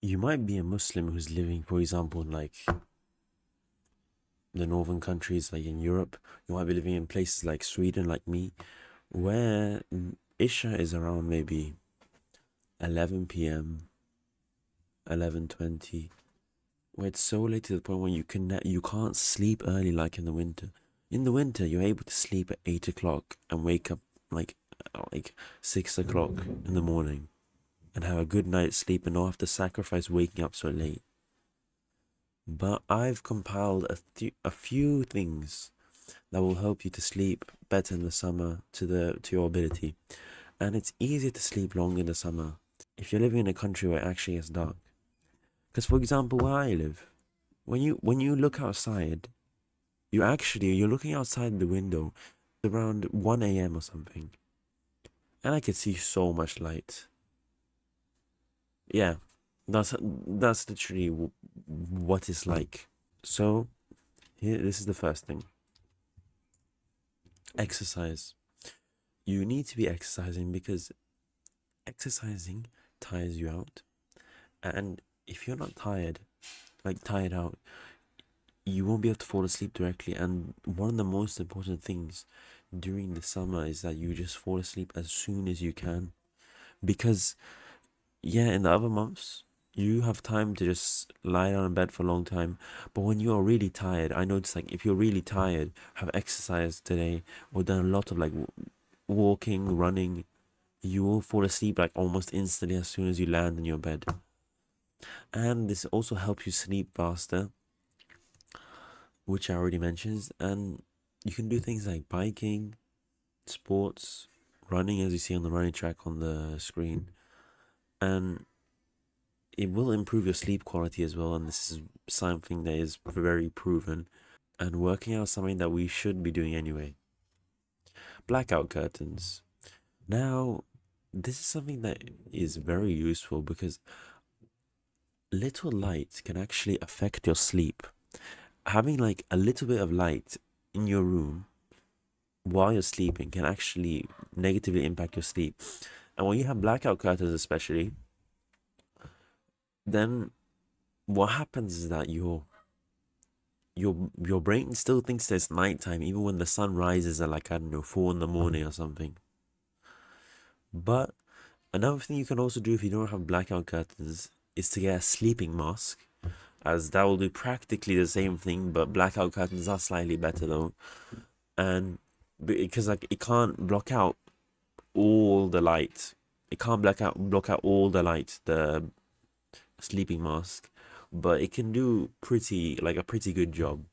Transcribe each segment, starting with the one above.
You might be a Muslim who's living, for example, in like the northern countries, like in Europe. You might be living in places like Sweden, like me, where Isha is around maybe 11 p.m., 11:20, where it's so late to the point where you can't sleep early like in the winter. In the winter, you're able to sleep at 8 o'clock and wake up like 6 o'clock in the morning and have a good night's sleep and not have to sacrifice waking up so late. But I've compiled a few things that will help you to sleep better in the summer to your ability. And it's easier to sleep longer in the summer if you're living in a country where it actually gets dark. Because for example, where I live, when you look outside, you're looking outside the window around 1 a.m. or something, and I could see so much light. Yeah, that's literally what it's like. So this is the first thing: exercise. You need to be exercising because exercising tires you out, and if you're not tired, like tired out, you won't be able to fall asleep directly. And one of the most important things during the summer is that you just fall asleep as soon as you can, because yeah, in the other months you have time to just lie down in bed for a long time. But when you're really tired, I notice, like, if you're really tired, have exercised today or done a lot of like walking, running, you will fall asleep like almost instantly as soon as you land in your bed. And this also helps you sleep faster, which I already mentioned. And you can do things like biking, sports, running, as you see on the running track on the screen. And it will improve your sleep quality as well. And this is something that is very proven. And working out is something that we should be doing anyway. Blackout curtains. Now, this is something that is very useful because little light can actually affect your sleep. Having like a little bit of light in your room while you're sleeping can actually negatively impact your sleep. And when you have blackout curtains, especially, then what happens is that your brain still thinks that it's nighttime, even when the sun rises at like, I don't know, 4 in the morning or something. But another thing you can also do if you don't have blackout curtains is to get a sleeping mask, as that will do practically the same thing, but blackout curtains are slightly better though. And because like it can't block out all the light, it can't block out all the light, the sleeping mask, but it can do a pretty good job.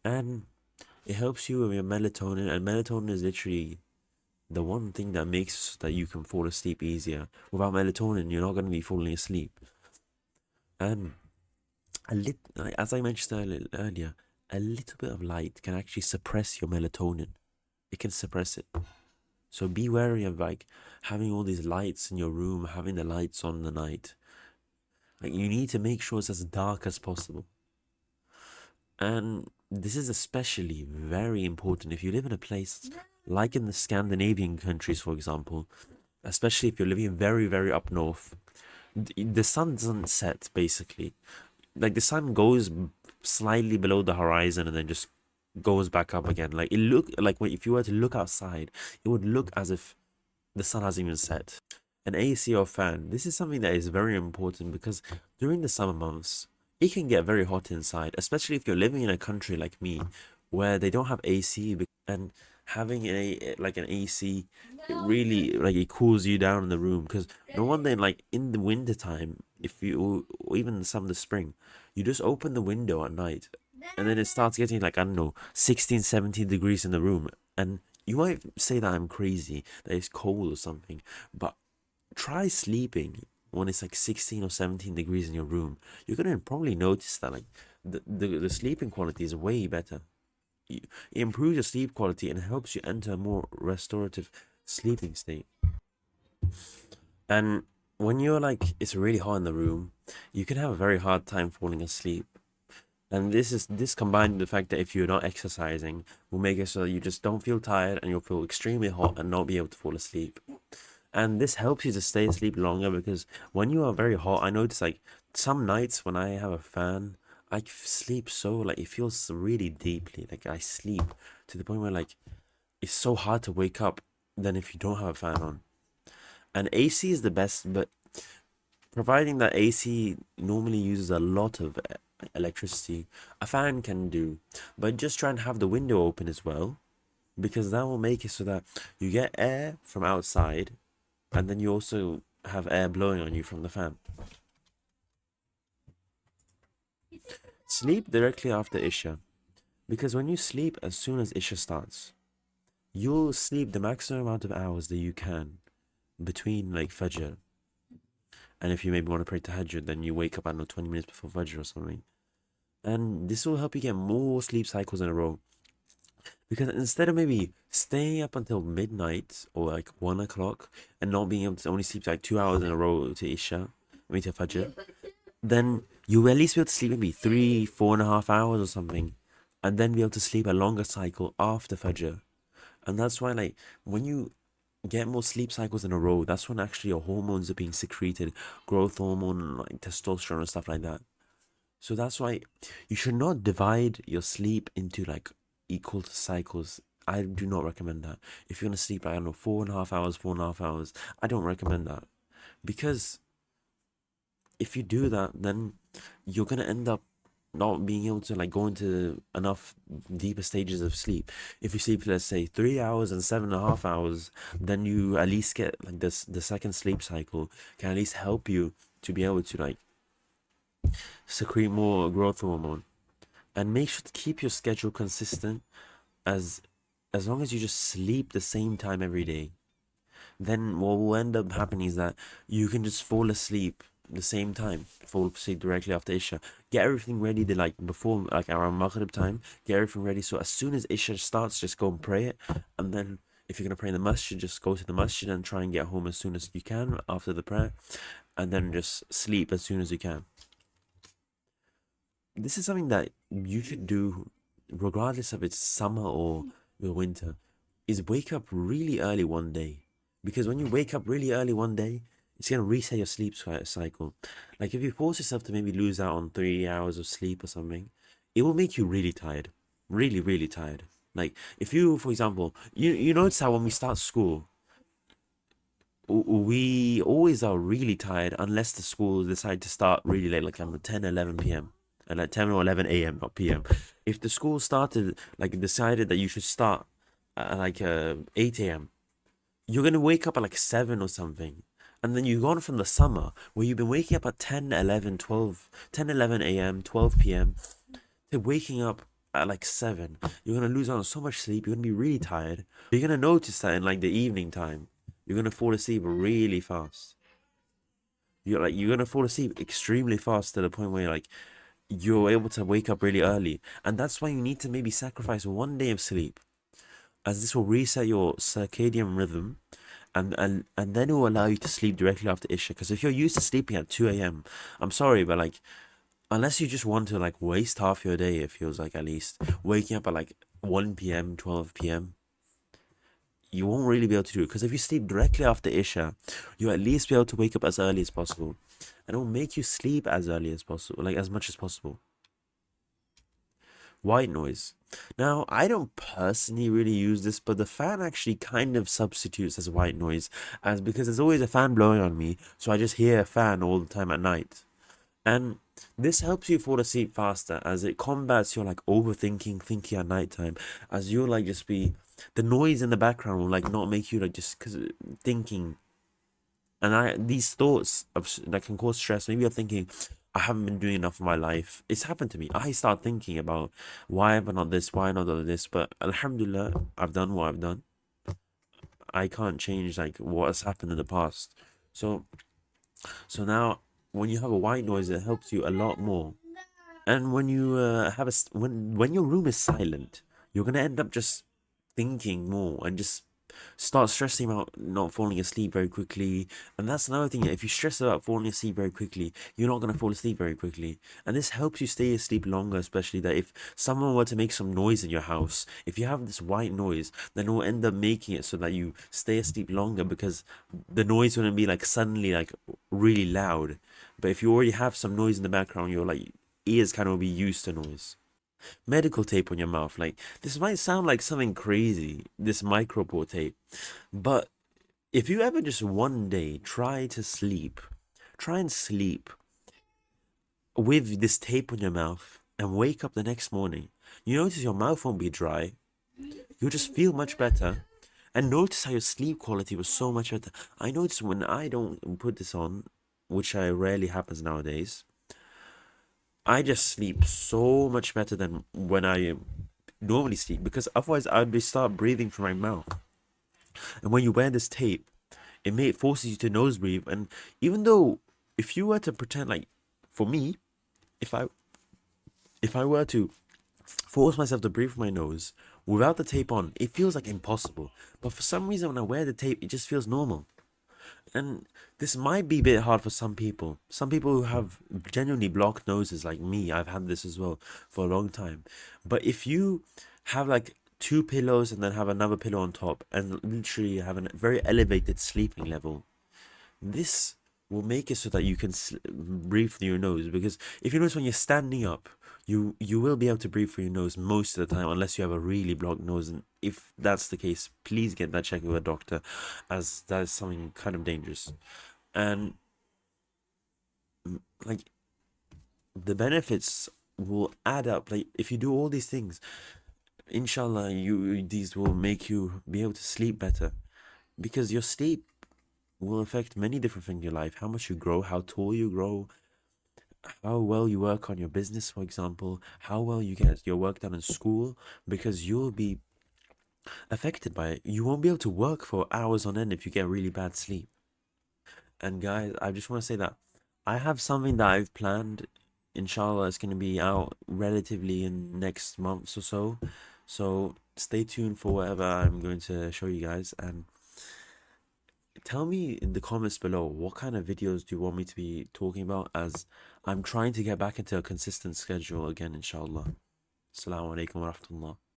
And it helps you with your melatonin, and melatonin is literally the one thing that makes that you can fall asleep easier. Without melatonin, you're not going to be falling asleep. And like, as I mentioned earlier, a little bit of light can actually suppress your melatonin. It can suppress it. So be wary of like having all these lights in your room, having the lights on the night. Like, you need to make sure it's as dark as possible. And this is especially very important if you live in a place like in the Scandinavian countries, for example, especially if you're living very, very up north. The sun doesn't set, basically. Like, the sun goes slightly below the horizon and then just goes back up again. Like, it look like if you were to look outside, it would look as if the sun hasn't even set. An AC or fan, this is something that is very important because during the summer months, it can get very hot inside, especially if you're living in a country like me where they don't have AC. And having an AC, it really, like, it cools you down in the room. Because no wonder, like in the winter time, if you, or even some of the spring, you just open the window at night and then it starts getting like, I don't know, 16, 17 degrees in the room. And you might say that I'm crazy, that it's cold or something, but try sleeping when it's like 16 or 17 degrees in your room. You're gonna probably notice that like the sleeping quality is way better. It improves your sleep quality and helps you enter a more restorative sleeping state. And when you're like, it's really hot in the room, you can have a very hard time falling asleep. And this combined with the fact that if you're not exercising will make it so that you just don't feel tired and you'll feel extremely hot and not be able to fall asleep. And this helps you to stay asleep longer because when you are very hot, I notice like some nights when I have a fan, I sleep so like it feels really deeply. Like I sleep to the point where like it's so hard to wake up than if you don't have a fan on. And AC is the best, but providing that AC normally uses a lot of electricity, a fan can do. But just try and have the window open as well, because that will make it so that you get air from outside and then you also have air blowing on you from the fan. Sleep directly after Isha, because when you sleep as soon as Isha starts, you'll sleep the maximum amount of hours that you can between like Fajr. And if you maybe want to pray Tahajjud, then you wake up, I don't know, 20 minutes before Fajr or something. And this will help you get more sleep cycles in a row. Because instead of maybe staying up until midnight or like 1 o'clock and not being able to only sleep like 2 hours in a row to Isha, I mean to Fajr, then you will at least be able to sleep maybe 3, 4.5 hours or something, and then be able to sleep a longer cycle after Fajr. And that's why, like, when you get more sleep cycles in a row, that's when actually your hormones are being secreted, growth hormone, like testosterone and stuff like that. So that's why you should not divide your sleep into like equal cycles. I do not recommend that. If you're gonna sleep, I don't know, 4.5 hours, 4.5 hours, I don't recommend that. Because if you do that, then you're gonna end up not being able to like go into enough deeper stages of sleep. If you sleep, let's say 3 hours and 7.5 hours, then you at least get like this the second sleep cycle can at least help you to be able to like secrete more growth hormone. And make sure to keep your schedule consistent as as long as you just sleep the same time every day. Then what will end up happening is that you can just fall asleep the same time, fall asleep directly after Isha. Get everything ready to like before like around Maghrib time, get everything ready so as soon as Isha starts, just go and pray it. And then if you're gonna pray in the masjid, just go to the masjid and try and get home as soon as you can after the prayer, and then just sleep as soon as you can. This is something that you should do regardless of it's summer or winter, is wake up really early one day. Because when you wake up really early one day, it's going to reset your sleep cycle. Like if you force yourself to maybe lose out on 3 hours of sleep or something, it will make you really tired. Really, really tired. Like if you, for example, you notice how when we start school, we always are really tired unless the school decide to start really late, like on 10, 11 p.m. and like 10 or 11 a.m., not p.m. If the school started, like decided that you should start at like 8 a.m., you're going to wake up at like 7 or something. And then you've gone from the summer where you've been waking up at 10, 11, 12, 10, 11 a.m., 12 p.m. to waking up at like 7. You're going to lose out on so much sleep. You're going to be really tired. You're going to notice that in like the evening time, you're going to fall asleep really fast. You're going to fall asleep extremely fast to the point where you're able to wake up really early. And that's why you need to maybe sacrifice one day of sleep, as this will reset your circadian rhythm, and then it will allow you to sleep directly after Isha. Because if you're used to sleeping at 2 a.m., I'm sorry, but like, unless you just want to like waste half your day, it feels like, at least waking up at like 1 p.m., 12 p.m., you won't really be able to do it. Because if you sleep directly after Isha, you'll at least be able to wake up as early as possible. And it will make you sleep as early as possible, like as much as possible. White noise. Now, I don't personally really use this, but the fan actually kind of substitutes as white noise, as because there's always a fan blowing on me, so I just hear a fan all the time at night. And this helps you fall asleep faster, as it combats your like overthinking, thinking at nighttime, as you'll like just be the noise in the background will like not make you like just cause thinking. And these thoughts that can cause stress. Maybe you're thinking, I haven't been doing enough of my life. It's happened to me. I start thinking about why have I not this, why not done this. But Alhamdulillah, I've done what I've done. I can't change like what has happened in the past. So now when you have a white noise, it helps you a lot more. And when you have when your room is silent, you're gonna end up just thinking more and just start stressing about not falling asleep very quickly. And that's another thing. If you stress about falling asleep very quickly, you're not going to fall asleep very quickly. And this helps you stay asleep longer, especially that if someone were to make some noise in your house, if you have this white noise, then it will end up making it so that you stay asleep longer because the noise wouldn't be like suddenly like really loud. But if you already have some noise in the background, your like ears kind of be used to noise. Medical tape on your mouth. Like, this might sound like something crazy, this micropore tape, but if you ever just one day try and sleep with this tape on your mouth and wake up the next morning, you notice your mouth won't be dry, you'll just feel much better. And notice how your sleep quality was so much better. I notice when I don't put this on, which I rarely happens nowadays, I just sleep so much better than when I normally sleep because otherwise I'd be start breathing through my mouth. And when you wear this tape, forces you to nose breathe. And even though if you were to pretend like, for me, if I were to force myself to breathe through my nose without the tape on, it feels like impossible. But for some reason, when I wear the tape, it just feels normal. And this might be a bit hard for some people. Some people who have genuinely blocked noses, like me, I've had this as well for a long time. But if you have like two pillows and then have another pillow on top and literally have a very elevated sleeping level, this will make it so that you can breathe through your nose. Because if you notice when you're standing up, you will be able to breathe through your nose most of the time, unless you have a really blocked nose. And if that's the case, please get that checked with a doctor, as that is something kind of dangerous. And like the benefits will add up. Like if you do all these things, inshallah, these will make you be able to sleep better, because your sleep will affect many different things in your life. How much you grow, how tall you grow, how well you work on your business, for example, how well you get your work done in school, because you'll be affected by it. You won't be able to work for hours on end if you get really bad sleep. And guys, I just want to say that I have something that I've planned. Inshallah, it's going to be out relatively in next months or so. So stay tuned for whatever I'm going to show you guys. And tell me in the comments below what kind of videos do you want me to be talking about, as I'm trying to get back into a consistent schedule again, inshallah. Assalamu alaikum wa rahmatullah.